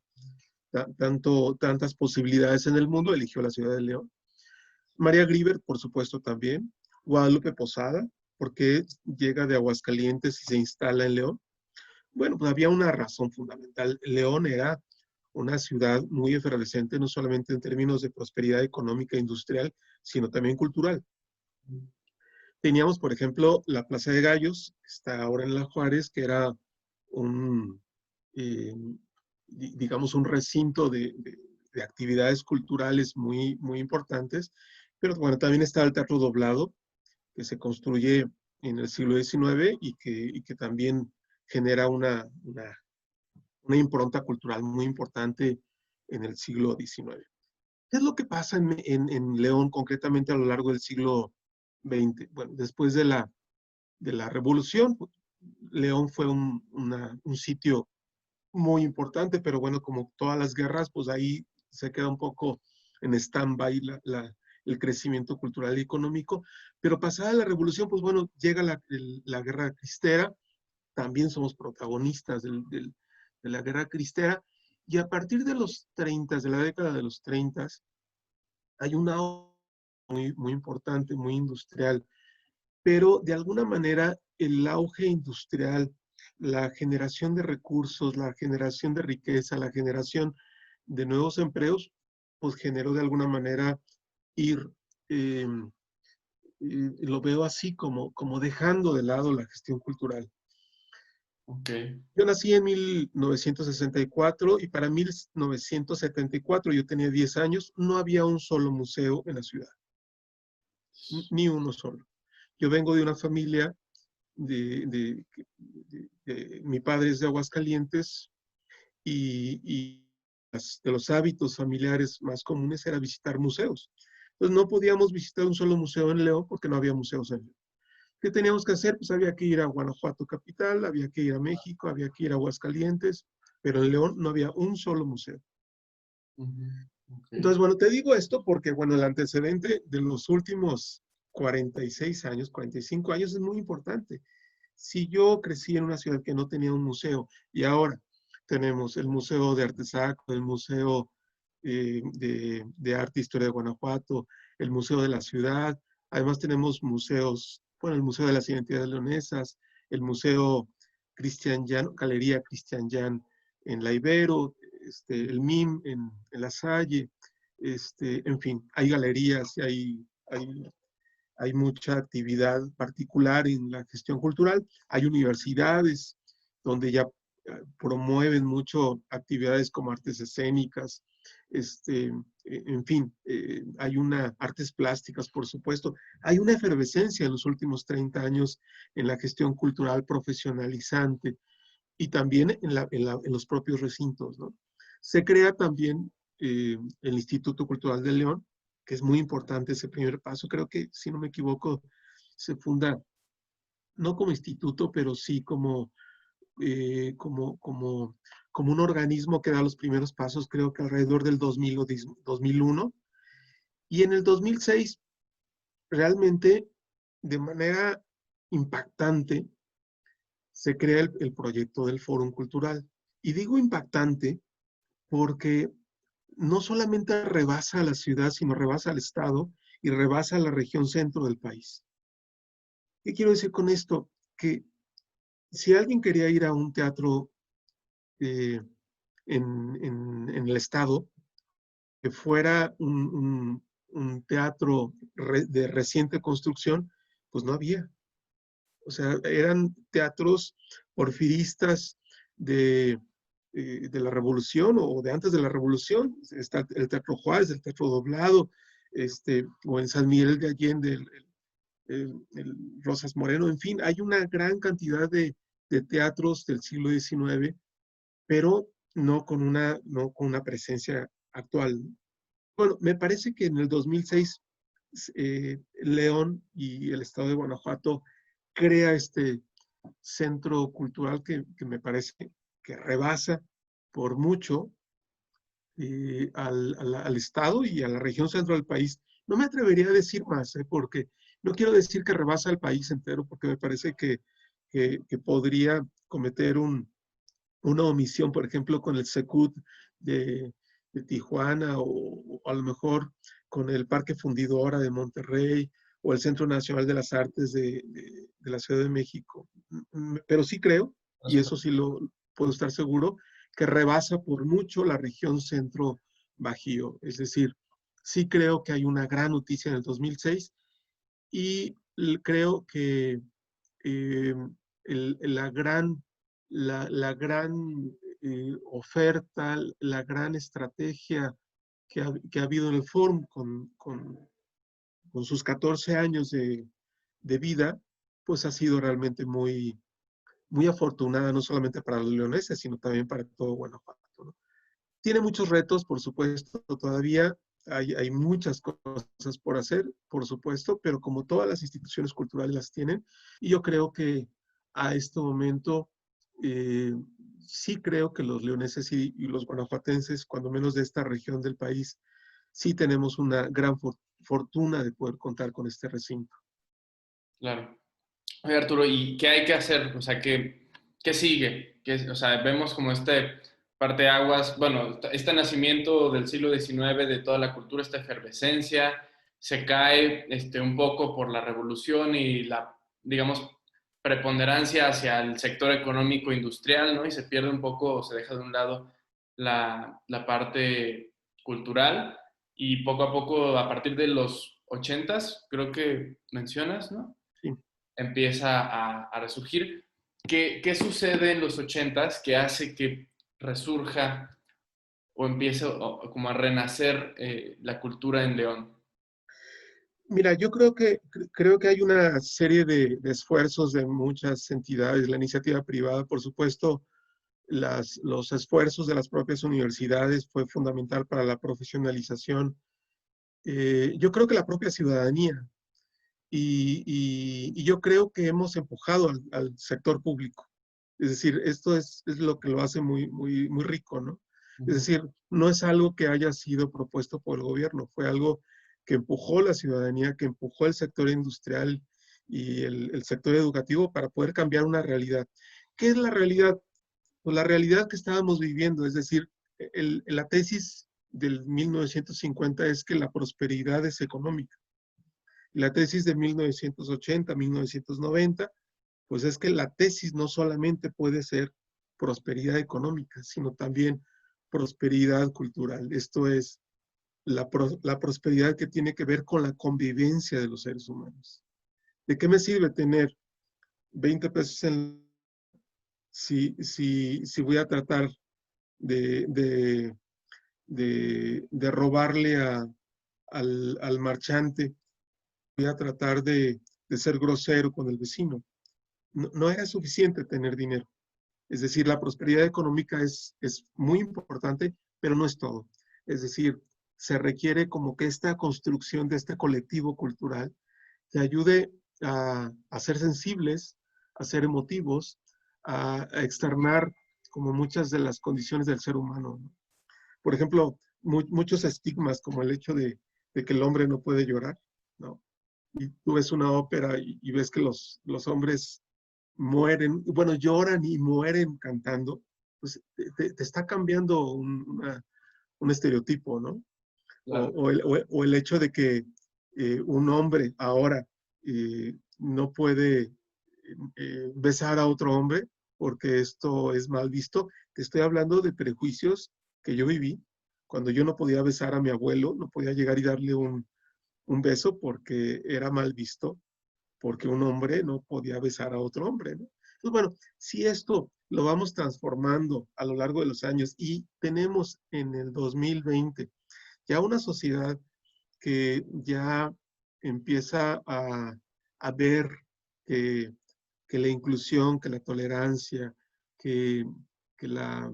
posibilidades en el mundo, eligió la ciudad de León. María Grieber, por supuesto, también. Guadalupe Posada, porque llega de Aguascalientes y se instala en León. Bueno, pues había una razón fundamental. León era una ciudad muy efervescente, no solamente en términos de prosperidad económica e industrial, sino también cultural. Teníamos, por ejemplo, la Plaza de Gallos, que está ahora en La Juárez, que era un, eh, digamos, un recinto de actividades culturales muy importantes. Pero bueno, también está el Teatro Doblado, que se construye en el siglo XIX y que también genera una impronta cultural muy importante en el siglo XIX. ¿Qué es lo que pasa en León concretamente a lo largo del siglo XX? Bueno, después de la Revolución, pues, León fue un sitio muy importante, pero bueno, como todas las guerras, pues ahí se queda un poco en stand-by el crecimiento cultural y económico. Pero pasada la Revolución, pues bueno, llega la Guerra Cristera, también somos protagonistas de la Guerra Cristera, y a partir de los 30, de la década de los 30, hay una muy importante, muy industrial, pero de alguna manera el auge industrial, la generación de recursos, la generación de riqueza, la generación de nuevos empleos, pues generó de alguna manera ir, eh, lo veo así como dejando de lado la gestión cultural. Ok. Yo nací en 1964 y para 1974, yo tenía 10 años, no había un solo museo en la ciudad, ni uno solo. Yo vengo de una familia mi padre es de Aguascalientes y de los hábitos familiares más comunes era visitar museos. Entonces no podíamos visitar un solo museo en León porque no había museos en León. ¿Qué teníamos que hacer? Pues había que ir a Guanajuato capital, había que ir a México, había que ir a Aguascalientes, pero en León no había un solo museo. Ujú, ok. Entonces, bueno, te digo esto porque, bueno, el antecedente de los últimos 46 años, 45 años es muy importante. Si yo crecí en una ciudad que no tenía un museo y ahora tenemos el Museo de Arte Sacro, el Museo de Arte e Historia de Guanajuato, el Museo de la Ciudad, además tenemos museos, bueno, el Museo de las Identidades Leonesas, el Museo Cristian Jan, Galería Cristian Jan en La Ibero, el MIM en La Salle, en fin, hay galerías y hay mucha actividad particular en la gestión cultural. Hay universidades donde ya promueven mucho actividades como artes escénicas, en fin, hay artes plásticas, por supuesto. Hay una efervescencia en los últimos 30 años en la gestión cultural profesionalizante y también en los propios recintos, ¿no? Se crea también el Instituto Cultural de León, que es muy importante ese primer paso. Creo que, si no me equivoco, se funda no como instituto, pero sí como un organismo que da los primeros pasos, creo que alrededor del 2000 o 2001. Y en el 2006, realmente, de manera impactante, se crea el proyecto del Fórum Cultural. Y digo impactante porque no solamente rebasa a la ciudad, sino rebasa al estado y rebasa a la región centro del país. ¿Qué quiero decir con esto? Que si alguien quería ir a un teatro eh, en el estado, que fuera un teatro de reciente construcción, pues no había. O sea, eran teatros porfiristas de, de la Revolución o de antes de la Revolución. Está el Teatro Juárez, el Teatro Doblado, o en San Miguel de Allende, el Rosas Moreno, en fin, hay una gran cantidad de teatros del siglo XIX, pero no con una presencia actual. Bueno, me parece que en el 2006 León y el estado de Guanajuato crea este centro cultural que me parece que rebasa por mucho al estado y a la región centro del país. No me atrevería a decir más, porque no quiero decir que rebasa al país entero, porque me parece que podría cometer una omisión, por ejemplo, con el Secut de Tijuana o a lo mejor con el Parque Fundidora de Monterrey o el Centro Nacional de las Artes de la Ciudad de México. Pero sí creo, y eso sí lo puedo estar seguro, que rebasa por mucho la región centro bajío. Es decir, sí creo que hay una gran noticia en el 2006 y creo que eh, la gran oferta, la gran estrategia que ha habido en el Fórum con sus 14 años de vida, pues ha sido realmente muy, muy afortunada, no solamente para los leoneses, sino también para todo Guanajuato, ¿no? Tiene muchos retos, por supuesto, todavía hay muchas cosas por hacer, por supuesto, pero como todas las instituciones culturales las tienen, y yo creo que a este momento eh, sí creo que los leoneses y los guanajuatenses, cuando menos de esta región del país, sí tenemos una gran fortuna de poder contar con este recinto. Claro. Oye, Arturo, ¿y qué hay que hacer? O sea, ¿qué sigue? O sea, vemos como este parteaguas, bueno, este nacimiento del siglo XIX de toda la cultura, esta efervescencia, se cae un poco por la revolución y la, digamos, preponderancia hacia el sector económico industrial, ¿no? Y se pierde un poco, se deja de un lado la parte cultural y poco a poco, a partir de los ochentas, creo que mencionas, ¿no? Sí. Empieza a resurgir. ¿qué sucede en los ochentas que hace que resurja o empiece como a renacer la cultura en León? Mira, yo creo que hay una serie de esfuerzos de muchas entidades, la iniciativa privada, por supuesto, los esfuerzos de las propias universidades fue fundamental para la profesionalización. Yo creo que la propia ciudadanía y yo creo que hemos empujado al sector público. Es decir, esto es lo que lo hace muy rico, ¿no? Es Ujú. decir, no es algo que haya sido propuesto por el gobierno, fue algo que empujó la ciudadanía, que empujó el sector industrial y el sector educativo para poder cambiar una realidad. ¿Qué es la realidad? Pues la realidad que estábamos viviendo, es decir, la tesis del 1950 es que la prosperidad es económica. La tesis de 1980, 1990, pues es que la tesis no solamente puede ser prosperidad económica, sino también prosperidad cultural. Esto es la prosperidad que tiene que ver con la convivencia de los seres humanos. ¿De qué me sirve tener 20 pesos si voy a tratar de, de, de robarle al marchante, voy a tratar de ser grosero con el vecino? No era suficiente tener dinero. Es decir, la prosperidad económica es muy importante, pero no es todo. Es decir, se requiere como que esta construcción de este colectivo cultural que ayude a ser sensibles, a ser emotivos, a externar como muchas de las condiciones del ser humano, ¿no? Por ejemplo, muchos estigmas como el hecho de que el hombre no puede llorar, ¿no? Y tú ves una ópera y ves que los hombres mueren, bueno, lloran y mueren cantando, pues te está cambiando un estereotipo, ¿no? Claro. O el hecho de que un hombre ahora no puede besar a otro hombre porque esto es mal visto. Te estoy hablando de prejuicios que yo viví cuando yo no podía besar a mi abuelo, no podía llegar y darle un beso porque era mal visto, porque un hombre no podía besar a otro hombre, ¿no? Entonces, bueno, si esto lo vamos transformando a lo largo de los años y tenemos en el 2020 ya una sociedad que ya empieza a ver que, que, la inclusión, que la tolerancia, que, que la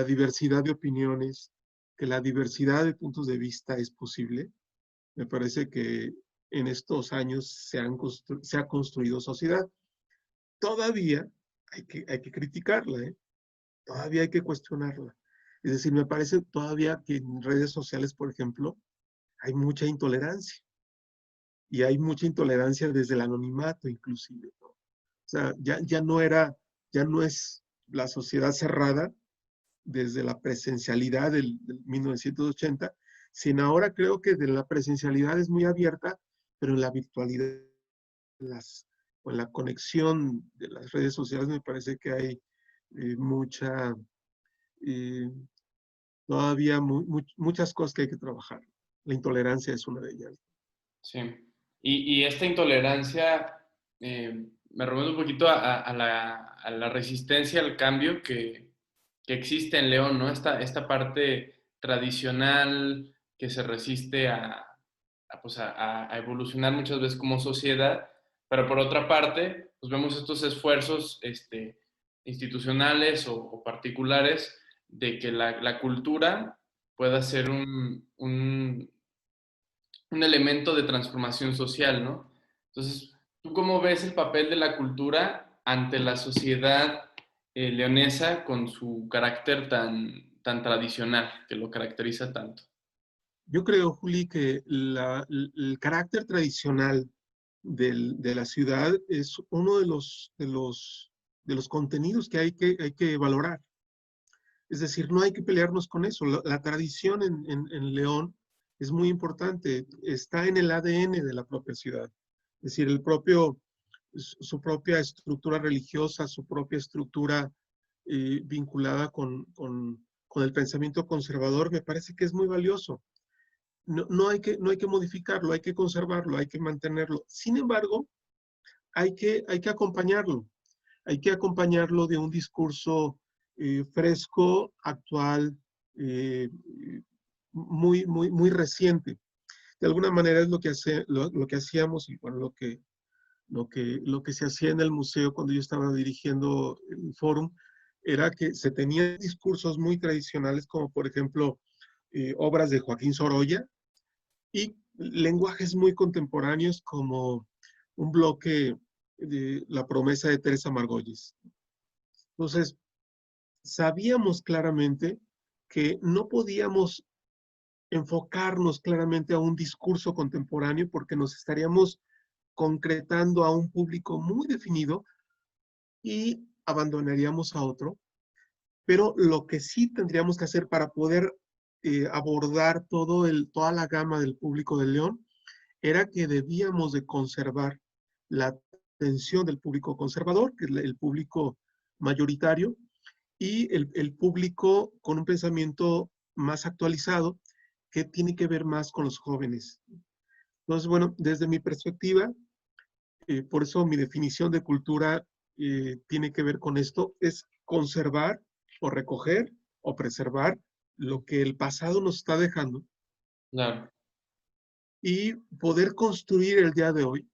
diversidad de opiniones, que la diversidad de puntos de vista es posible. Me parece que en estos años se ha construido sociedad. Todavía hay que criticarla, ¿eh? Todavía hay que cuestionarla. Es decir, me parece todavía que en redes sociales, por ejemplo, hay mucha intolerancia. Y hay mucha intolerancia desde el anonimato, inclusive, ¿no? O sea, ya no es la sociedad cerrada desde la presencialidad del 1980, sino ahora creo que de la presencialidad es muy abierta, pero en la virtualidad, las, o en la conexión de las redes sociales me parece que hay mucha, eh, todavía muchas cosas que hay que trabajar. La intolerancia es una de ellas. Sí. Y esta intolerancia me remonta un poquito a la resistencia al cambio que existe en León, ¿no? Esta parte tradicional que se resiste pues a evolucionar muchas veces como sociedad, pero por otra parte, pues vemos estos esfuerzos institucionales o particulares de que la cultura pueda ser un elemento de transformación social, ¿no? Entonces, ¿tú cómo ves el papel de la cultura ante la sociedad leonesa con su carácter tan tradicional, que lo caracteriza tanto? Yo creo, Juli, que el carácter tradicional de la ciudad es uno de los contenidos que hay que valorar. Es decir, no hay que pelearnos con eso. La tradición en León es muy importante. Está en el ADN de la propia ciudad. Es decir, su propia estructura religiosa, su propia estructura vinculada con el pensamiento conservador, me parece que es muy valioso. No hay que modificarlo, hay que conservarlo, hay que mantenerlo. Sin embargo, hay que acompañarlo. hay que acompañarlo de un discurso fresco, actual, muy reciente. De alguna manera es lo que hacíamos y bueno, lo que se hacía en el museo cuando yo estaba dirigiendo el fórum era que se tenían discursos muy tradicionales, como por ejemplo obras de Joaquín Sorolla, y lenguajes muy contemporáneos como un bloque de La promesa de Teresa Margolles. Entonces, sabíamos claramente que no podíamos enfocarnos claramente a un discurso contemporáneo porque nos estaríamos concretando a un público muy definido y abandonaríamos a otro. Pero lo que sí tendríamos que hacer para poder abordar toda la gama del público de León era que debíamos de conservar la atención del público conservador, que es el público mayoritario, y el público con un pensamiento más actualizado, que tiene que ver más con los jóvenes. Entonces, bueno, desde mi perspectiva, por eso mi definición de cultura tiene que ver con esto, es conservar o recoger o preservar lo que el pasado nos está dejando Claro. y poder construir el día de hoy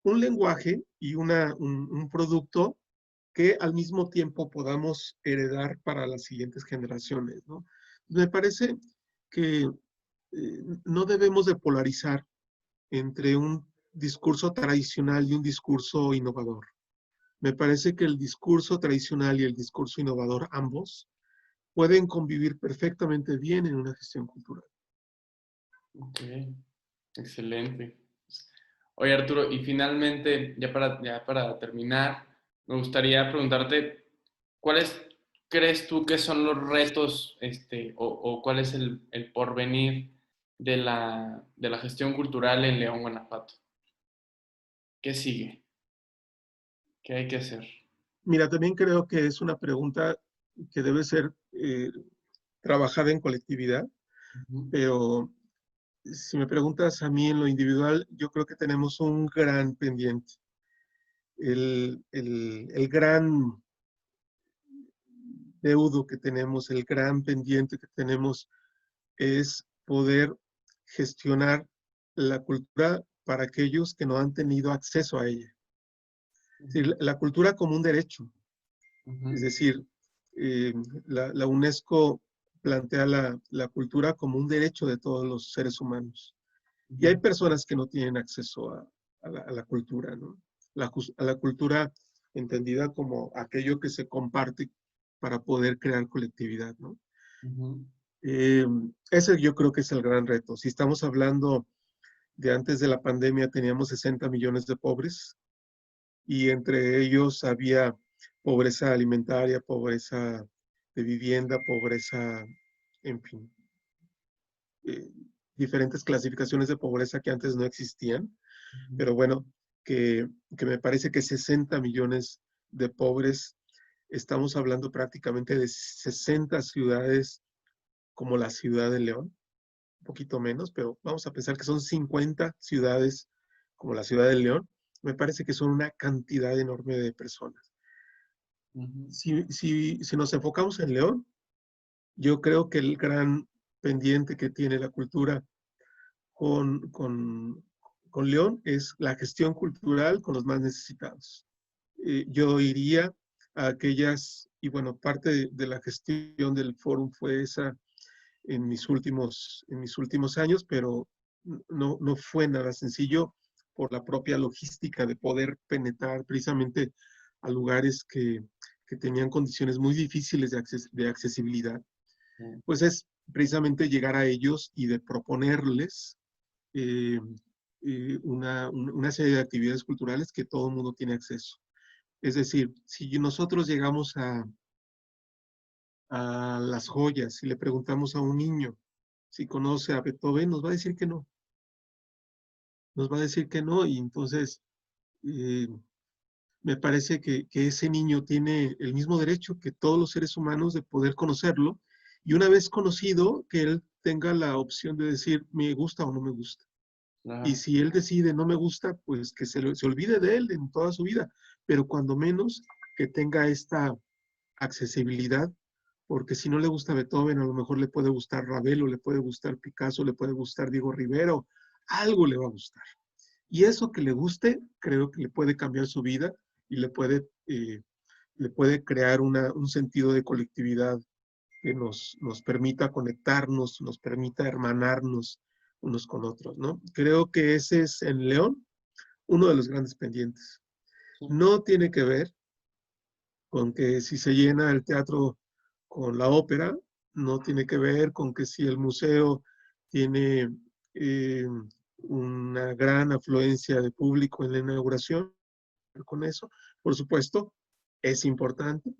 un lenguaje y un producto que al mismo tiempo podamos heredar para las siguientes generaciones, ¿no? Me parece que no debemos de polarizar entre un discurso tradicional y un discurso innovador. Me parece que el discurso tradicional y el discurso innovador, ambos, pueden convivir perfectamente bien en una gestión cultural. Ok, excelente. Oye, Arturo, y finalmente, ya para terminar, me gustaría preguntarte, ¿cuáles crees tú que son los retos, o cuál es el porvenir de la gestión cultural en León, Guanajuato? ¿Qué sigue? ¿Qué hay que hacer? Mira, también creo que es una pregunta que debe ser trabajada en colectividad, Ujú. pero si me preguntas a mí en lo individual, yo creo que tenemos un gran pendiente. El gran deudo que tenemos, el gran pendiente que tenemos es poder gestionar la cultura para aquellos que no han tenido acceso a ella. Es Ujú. decir, la cultura como un derecho. Es Ujú. decir, la UNESCO plantea la cultura como un derecho de todos los seres humanos. Y hay Ujú. personas que no tienen acceso a la cultura, ¿no? A la cultura entendida como aquello que se comparte para poder crear colectividad, ¿no? Ujú. Eh, Ese yo creo que es el gran reto. Si estamos hablando de antes de la pandemia, teníamos 60 millones de pobres y entre ellos había pobreza alimentaria, pobreza de vivienda, pobreza, en fin, eh, diferentes clasificaciones de pobreza que antes no existían. Ujú. Pero bueno, que me parece que 60 millones de pobres, estamos hablando prácticamente de 60 ciudades como la ciudad de León, un poquito menos, pero vamos a pensar que son 50 ciudades como la ciudad de León, me parece que son una cantidad enorme de personas. Ujú. Si nos enfocamos en León, yo creo que el gran pendiente que tiene la cultura con, con, con León es la gestión cultural con los más necesitados. Yo iría a aquellas, y bueno, parte de la gestión del fórum fue esa en mis últimos años, pero no fue nada sencillo por la propia logística de poder penetrar precisamente a lugares que tenían condiciones muy difíciles de accesibilidad. Pues es precisamente llegar a ellos y de proponerles eh, una serie de actividades culturales que todo el mundo tiene acceso. Es decir, si nosotros llegamos a las joyas y le preguntamos a un niño si conoce a Beethoven, nos va a decir que no. Nos va a decir que no y entonces eh, me parece que ese niño tiene el mismo derecho que todos los seres humanos de poder conocerlo y una vez conocido, que él tenga la opción de decir me gusta o no me gusta. Y Ajá. si él decide no me gusta, pues que se olvide de él en toda su vida, pero cuando menos que tenga esta accesibilidad, porque si no le gusta Beethoven, a lo mejor le puede gustar Ravel, o le puede gustar Picasso, le puede gustar Diego Rivera, algo le va a gustar. Y eso que le guste, creo que le puede cambiar su vida y le puede crear un sentido de colectividad que nos permita conectarnos, nos permita hermanarnos unos con otros, ¿no? Creo que ese es en León uno de los grandes pendientes. Sí. No tiene que ver con que si se llena el teatro con la ópera, no tiene que ver con que si el museo tiene eh, una gran afluencia de público en la inauguración, con eso, por supuesto, es importante,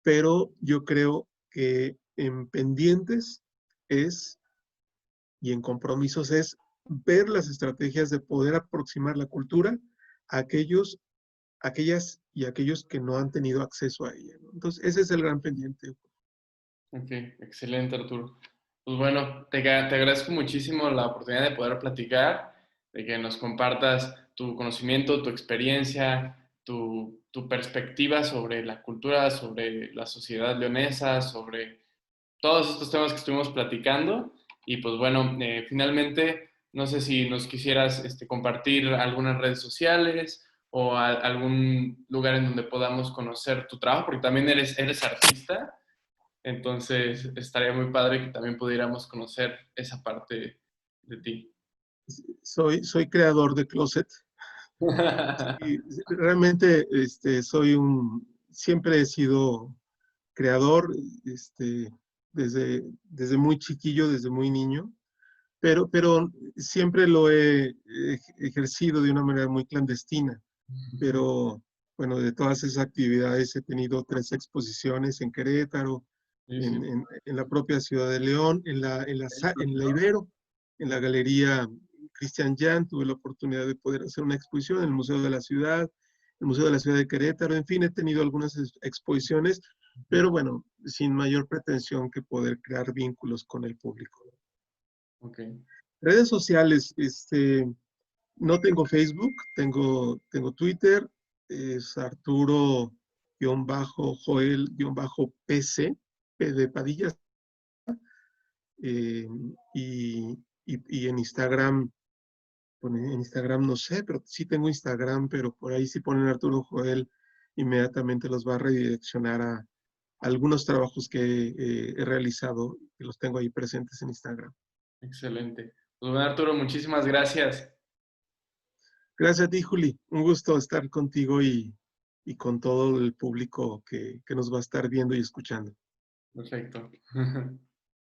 pero yo creo que en pendientes es, y en compromisos es ver las estrategias de poder aproximar la cultura a aquellas y aquellos que no han tenido acceso a ella, ¿no? Entonces, ese es el gran pendiente. Ok, excelente, Arturo. Pues bueno, te agradezco muchísimo la oportunidad de poder platicar, de que nos compartas tu conocimiento, tu experiencia, tu perspectiva sobre la cultura, sobre la sociedad leonesa, sobre todos estos temas que estuvimos platicando. Y pues bueno, finalmente, no sé si nos quisieras compartir algunas redes sociales o algún lugar en donde podamos conocer tu trabajo, porque también eres artista. Entonces, estaría muy padre que también pudiéramos conocer esa parte de ti. Soy creador de closet y realmente siempre he sido creador desde muy chiquillo, desde muy niño, pero siempre lo he ejercido de una manera muy clandestina. Pero bueno, de todas esas actividades he tenido 3 exposiciones en Querétaro, Sí, sí. en la propia ciudad de León, en la Ibero, en la Galería Cristian Jan, tuve la oportunidad de poder hacer una exposición en el Museo de la Ciudad, el Museo de la Ciudad de Querétaro, en fin, he tenido algunas exposiciones, pero bueno, sin mayor pretensión que poder crear vínculos con el público. Ok, Redes sociales, no tengo Facebook, tengo Twitter, es Arturo-Joel-PC, P de Padilla, eh, y en Instagram, bueno, en Instagram no sé, pero sí tengo Instagram, pero por ahí si ponen Arturo Joel, inmediatamente los va a redireccionar a algunos trabajos que he realizado, que los tengo ahí presentes en Instagram. excelente. Pues bueno, Arturo, muchísimas gracias. Gracias a ti, Juli. Un gusto estar contigo y con todo el público que nos va a estar viendo y escuchando. Perfecto.